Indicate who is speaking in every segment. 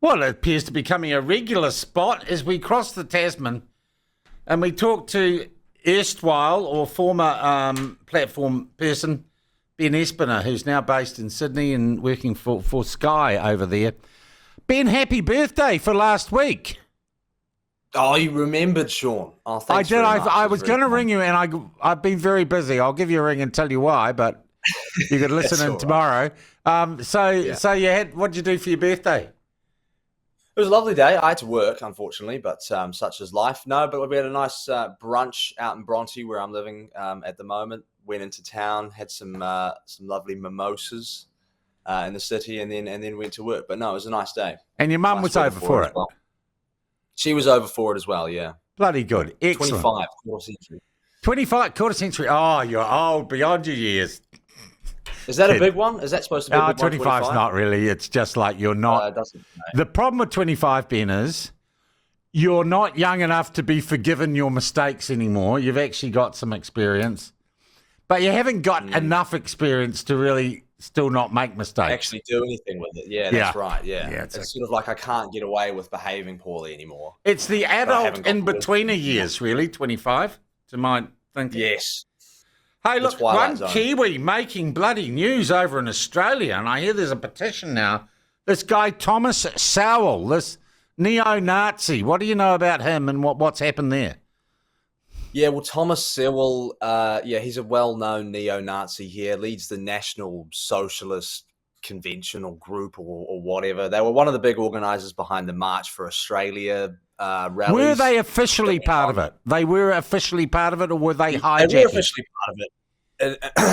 Speaker 1: Well, it appears to be becoming a regular spot as we cross the Tasman and we talk to erstwhile or former platform person Ben Espiner, who's now based in Sydney and working for Sky over there. Ben, happy birthday for last week.
Speaker 2: Oh, you remembered, Sean. Oh, thanks.
Speaker 1: I did.
Speaker 2: Very much.
Speaker 1: I was going to ring you, and I've been very busy. I'll give you a ring and tell you why, but you could listen in tomorrow. So you had, what did you do for your birthday?
Speaker 2: It was a lovely day. I had to work, unfortunately, but such is life. No, but we had a nice brunch out in Bronte, where I'm living at the moment. Went into town, had some lovely mimosas in the city, and then went to work. But no, it was a nice day.
Speaker 1: And your mum was over for it.
Speaker 2: Well. She was over for it as well. Yeah,
Speaker 1: bloody good. Excellent.
Speaker 2: 25 quarter century.
Speaker 1: 25 quarter century. Oh, you're old beyond your years.
Speaker 2: Is that a big one? Is that supposed to be a big
Speaker 1: 25's one? 25's not really. It's just like you're not. The problem with 25, Ben, is you're not young enough to be forgiven your mistakes anymore. You've actually got some experience, but you haven't got enough experience to really still not make mistakes.
Speaker 2: Actually do anything with it. Yeah, that's right. Yeah. It's sort of like I can't get away with behaving poorly anymore.
Speaker 1: It's the adult in-betweener years, really, 25, to my thinking.
Speaker 2: Yes.
Speaker 1: Hey, look, one Kiwi making bloody news over in Australia, and I hear there's a petition now. This guy, Thomas Sewell, this neo-Nazi. What do you know about him and what's happened there?
Speaker 2: Yeah, well, Thomas Sewell, he's a well-known neo-Nazi here, leads the National Socialist Conventional Group or whatever. They were one of the big organisers behind the March for Australia rallies.
Speaker 1: Were they officially part of it? They were officially part of it, or were they hijacking?
Speaker 2: They were officially part of it.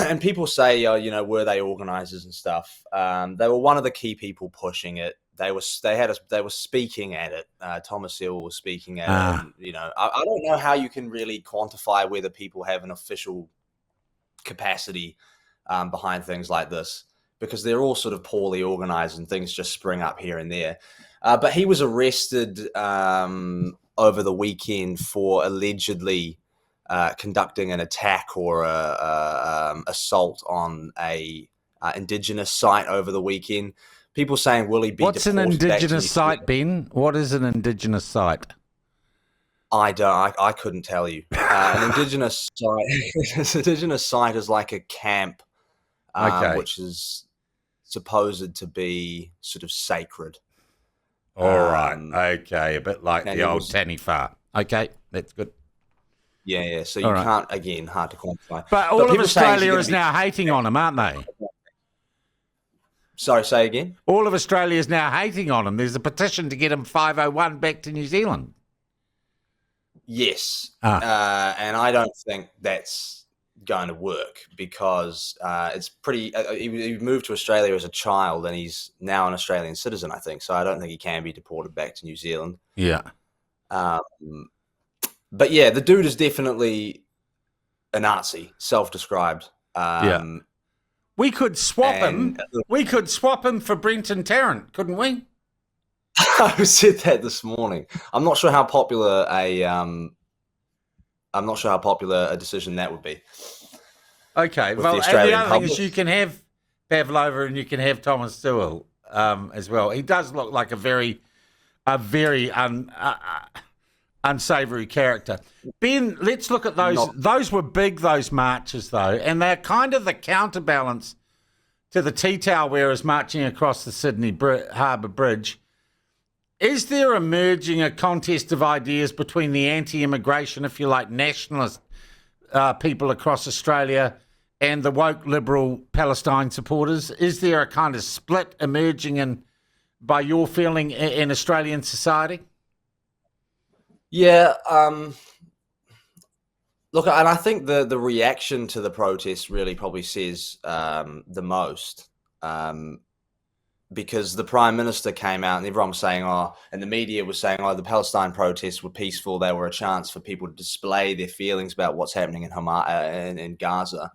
Speaker 2: And people say, were they organisers and stuff? They were one of the key people pushing it. They were speaking at it. Thomas Sewell was speaking at it. And, I don't know how you can really quantify whether people have an official capacity behind things like this, because they're all sort of poorly organised and things just spring up here and there. But he was arrested over the weekend for allegedly conducting an attack or assault on a indigenous site over the weekend. People saying, will he be
Speaker 1: What's an indigenous site, Ben? What is an indigenous site?
Speaker 2: I couldn't tell you. An indigenous site is like a camp, which is supposed to be sort of sacred.
Speaker 1: All right. Okay. A bit like the old Taniwha. Okay. That's good.
Speaker 2: Yeah. So you can't, again, hard to quantify.
Speaker 1: But all of Australia is now hating on him, aren't they?
Speaker 2: Sorry, say again?
Speaker 1: All of Australia is now hating on him. There's a petition to get him 501 back to New Zealand.
Speaker 2: Yes. And I don't think that's going to work because it's pretty... he moved to Australia as a child and he's now an Australian citizen, I think. So I don't think he can be deported back to New Zealand.
Speaker 1: Yeah.
Speaker 2: But yeah, the dude is definitely a Nazi, self-described.
Speaker 1: We could swap him. We could swap him for Brenton Tarrant, couldn't we?
Speaker 2: I said that this morning. I'm not sure how popular a decision that would be.
Speaker 1: Okay. Well, and the other thing is you can have Pavlova and you can have Thomas Sewell as well. He does look like a very unsavoury character. Ben, let's look at those. Those were big, those marches, though, and they're kind of the counterbalance to the tea towel wearers marching across the Sydney Harbour Bridge. Is there emerging a contest of ideas between the anti-immigration, if you like, nationalist people across Australia and the woke liberal Palestine supporters? Is there a kind of split emerging by your feeling, in Australian society?
Speaker 2: Yeah, look, and I think the reaction to the protest really probably says the most, because the Prime Minister came out and everyone was saying, and the media was saying, the Palestine protests were peaceful. They were a chance for people to display their feelings about what's happening in Gaza.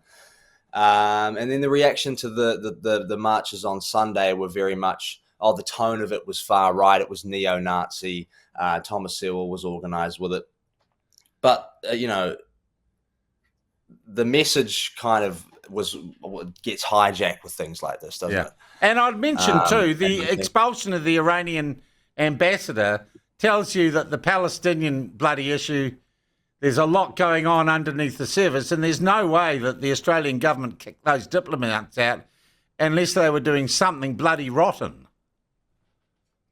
Speaker 2: And then the reaction to the marches on Sunday were very much, the tone of it was far right. It was neo-Nazi. Thomas Sewell was organised with it. But, the message kind of gets hijacked with things like this, doesn't it?
Speaker 1: And I'd mention, too, the expulsion of the Iranian ambassador tells you that the Palestinian bloody issue, there's a lot going on underneath the surface, and there's no way that the Australian government kicked those diplomats out unless they were doing something bloody rotten.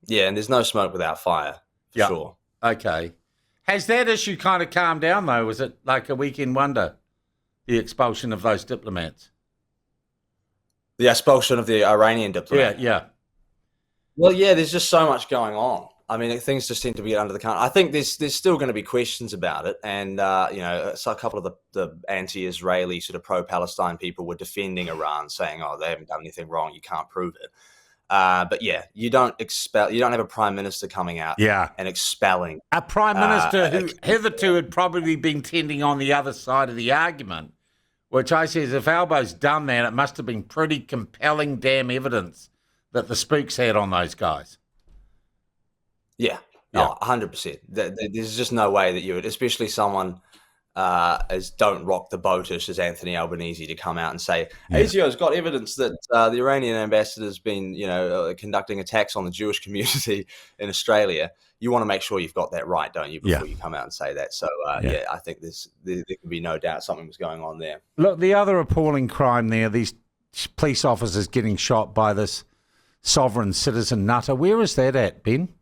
Speaker 2: Yeah, and there's no smoke without fire, for sure.
Speaker 1: Okay. Has that issue kind of calmed down, though? Was it like a weekend wonder, the expulsion of those diplomats?
Speaker 2: The expulsion of the Iranian diplomat?
Speaker 1: Yeah.
Speaker 2: Well, yeah, there's just so much going on. I mean, things just seem to be under the counter. I think there's still going to be questions about it. And, so a couple of the anti-Israeli sort of pro-Palestine people were defending Iran, saying, oh, they haven't done anything wrong, you can't prove it. But yeah, you don't have a prime minister coming out and expelling.
Speaker 1: A prime minister who hitherto had probably been tending on the other side of the argument, which I says, if Albo's done that, it must have been pretty compelling damn evidence that the spooks had on those guys.
Speaker 2: Yeah. 100%. There's just no way that you would, especially someone as don't rock the boatish as Anthony Albanese, to come out and say, ASIO's got evidence that the Iranian ambassador's been, conducting attacks on the Jewish community in Australia. You want to make sure you've got that right, don't you, before you come out and say that. So, I think there can be no doubt something was going on there.
Speaker 1: Look, the other appalling crime there, these police officers getting shot by this sovereign citizen nutter. Where is that at, Ben?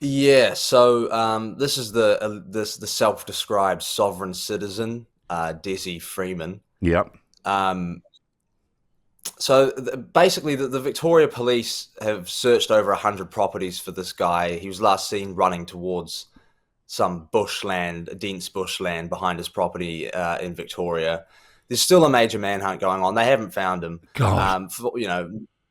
Speaker 2: Yeah, so this is the self-described sovereign citizen, Dezi Freeman.
Speaker 1: Yep.
Speaker 2: So basically, the Victoria Police have searched over 100 properties for this guy. He was last seen running towards some bushland, dense bushland behind his property in Victoria. There's still a major manhunt going on. They haven't found him.
Speaker 1: God.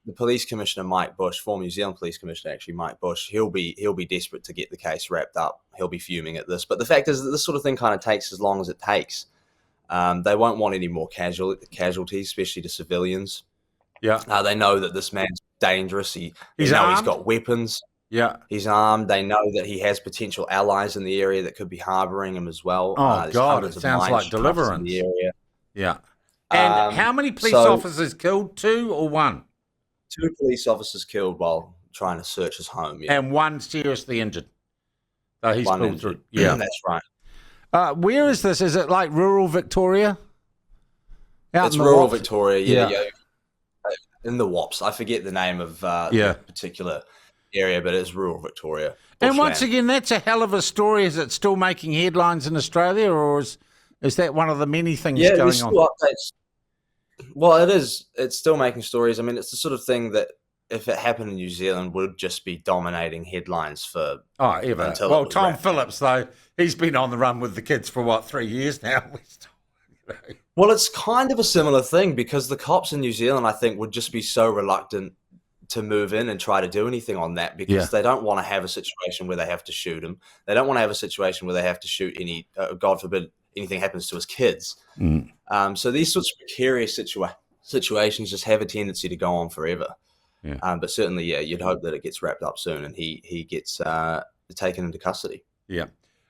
Speaker 2: The police commissioner, Mike Bush, former New Zealand police commissioner, actually, Mike Bush, he'll be desperate to get the case wrapped up. He'll be fuming at this. But the fact is that this sort of thing kind of takes as long as it takes. They won't want any more casualties, especially to civilians.
Speaker 1: Yeah.
Speaker 2: They know that this man's dangerous. He's got weapons.
Speaker 1: Yeah.
Speaker 2: He's armed. They know that he has potential allies in the area that could be harboring him as well.
Speaker 1: Oh, God, it sounds like Deliverance.
Speaker 2: In the area.
Speaker 1: Yeah. And how many police officers killed? 2 or 1?
Speaker 2: 2 police officers killed while trying to search his home. Yeah.
Speaker 1: And 1 seriously injured. So he's pulled through. Yeah,
Speaker 2: that's right.
Speaker 1: Where is this? Is it like rural Victoria?
Speaker 2: It's rural Victoria. Yeah. In the Wops. I forget the name of the particular area, but it's rural Victoria.
Speaker 1: And once again, that's a hell of a story. Is it still making headlines in Australia, or is that one of the many things going on?
Speaker 2: Updates. Well, it is. It's still making stories. I mean, it's the sort of thing that if it happened in New Zealand would just be dominating headlines for
Speaker 1: ever. Well, Tom Phillips, though, he's been on the run with the kids for 3 years now.
Speaker 2: Well, it's kind of a similar thing because the cops in New Zealand, I think, would just be so reluctant to move in and try to do anything on that because they don't want to have a situation where they have to shoot him. They don't want to have a situation where they have to shoot any, God forbid, anything happens to his kids. So these sorts of precarious situations just have a tendency to go on forever. Yeah. But certainly, you'd hope that it gets wrapped up soon and he gets taken into custody.
Speaker 1: Yeah.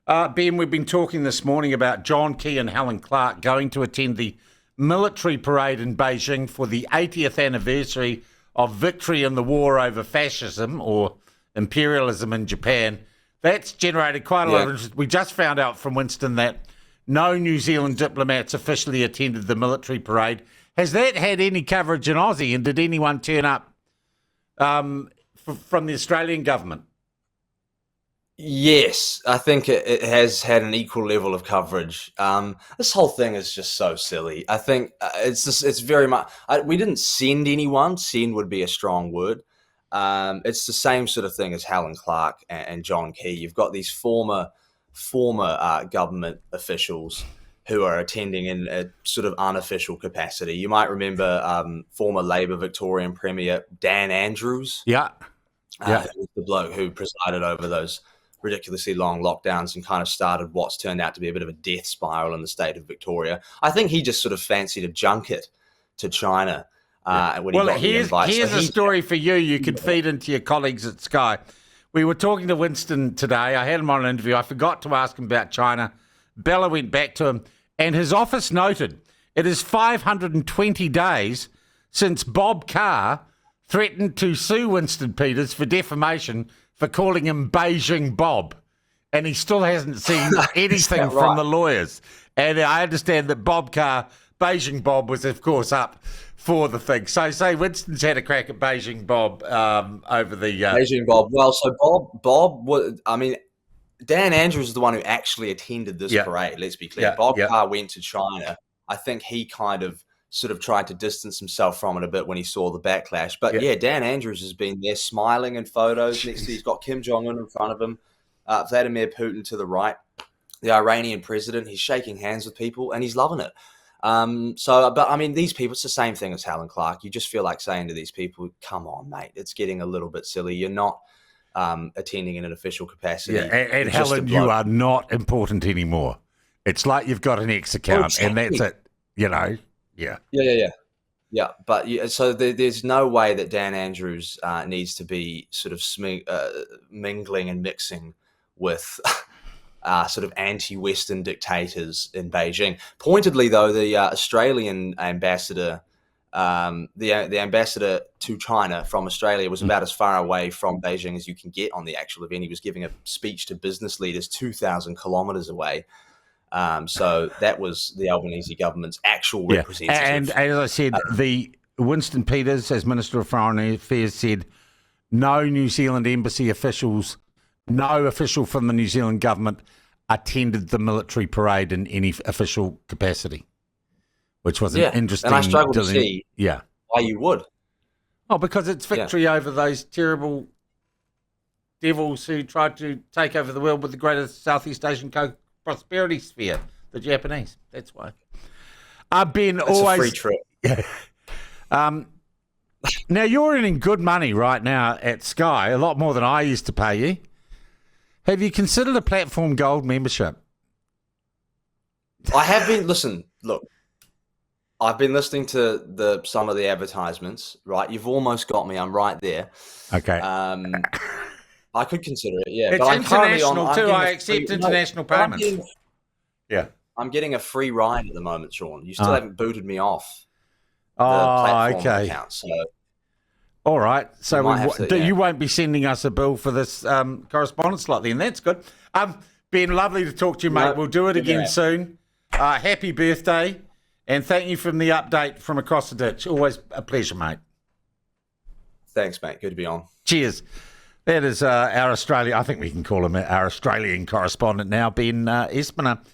Speaker 1: Ben, we've been talking this morning about John Key and Helen Clark going to attend the military parade in Beijing for the 80th anniversary of victory in the war over fascism or imperialism in Japan. That's generated quite a lot of interest. We just found out from Winston that no New Zealand diplomats officially attended the military parade. Has that had any coverage in Aussie, and did anyone turn up from the Australian government?
Speaker 2: Yes, I think it has had an equal level of coverage. This whole thing is just so silly. I think it's very much. We didn't send anyone. Send would be a strong word. It's the same sort of thing as Helen Clark and John Key. You've got these former government officials who are attending in a sort of unofficial capacity. You might remember former Labor Victorian Premier Dan Andrews.
Speaker 1: Yeah.
Speaker 2: The bloke who presided over those ridiculously long lockdowns and kind of started what's turned out to be a bit of a death spiral in the state of Victoria. I think he just sort of fancied a junket to China when he got the invite.
Speaker 1: Here's a story for you. You could feed into your colleagues at Sky. We were talking to Winston today. I had him on an interview. I forgot to ask him about China. Bella went back to him, and his office noted it is 520 days since Bob Carr threatened to sue Winston Peters for defamation for calling him Beijing Bob. And he still hasn't seen anything from the lawyers. And I understand that Beijing Bob was, of course, up for the thing. So say Winston's had a crack at Beijing Bob over the...
Speaker 2: Beijing Bob. Well, so Bob was... I mean, Dan Andrews is the one who actually attended this parade, let's be clear. Bob Carr went to China. I think he kind of sort of tried to distance himself from it a bit when he saw the backlash. But Dan Andrews has been there smiling in photos. Next to he's got Kim Jong-un in front of him, Vladimir Putin to the right, the Iranian president. He's shaking hands with people and he's loving it. But I mean, these people, it's the same thing as Helen Clark. You just feel like saying to these people, come on, mate, it's getting a little bit silly. You're not attending in an official capacity.
Speaker 1: Yeah, and Helen, you are not important anymore. It's like you've got an X account and that's it, you know? Yeah.
Speaker 2: Yeah. But so there's no way that Dan Andrews needs to be sort of mingling and mixing with sort of anti-Western dictators in Beijing. Pointedly, though, the Australian ambassador, the ambassador to China from Australia was about as far away from Beijing as you can get on the actual event. He was giving a speech to business leaders 2,000 kilometers away. So that was the Albanese government's actual representative.
Speaker 1: And as I said, the Winston Peters, as Minister of Foreign Affairs, said no New Zealand embassy officials, no official from the New Zealand government attended the military parade in any official capacity, which was an interesting...
Speaker 2: And I struggle to see why you would.
Speaker 1: Oh, because it's victory over those terrible devils who tried to take over the world with the greatest Southeast Asian prosperity sphere, the Japanese. That's why. Ben,
Speaker 2: it's
Speaker 1: always...
Speaker 2: a free trip.
Speaker 1: Now, you're earning good money right now at Sky, a lot more than I used to pay you. Have you considered a Platform Gold membership?
Speaker 2: I have been... Listen, look. I've been listening to some of the advertisements, right? You've almost got me. I'm right there.
Speaker 1: Okay.
Speaker 2: I could consider it, yeah.
Speaker 1: It's
Speaker 2: but
Speaker 1: international too. I accept international payments.
Speaker 2: I'm getting a free ride at the moment, Sean. You still haven't booted me off the
Speaker 1: platform
Speaker 2: okay. account. So
Speaker 1: all right. So you won't be sending us a bill for this correspondence slot then. That's good. Ben, lovely to talk to you, mate. We'll do it again soon. Happy birthday. And thank you for the update from across the ditch. Always a pleasure, mate.
Speaker 2: Thanks, mate. Good to be on.
Speaker 1: Cheers. That is our Australia. I think we can call him our Australian correspondent now, Ben Espiner.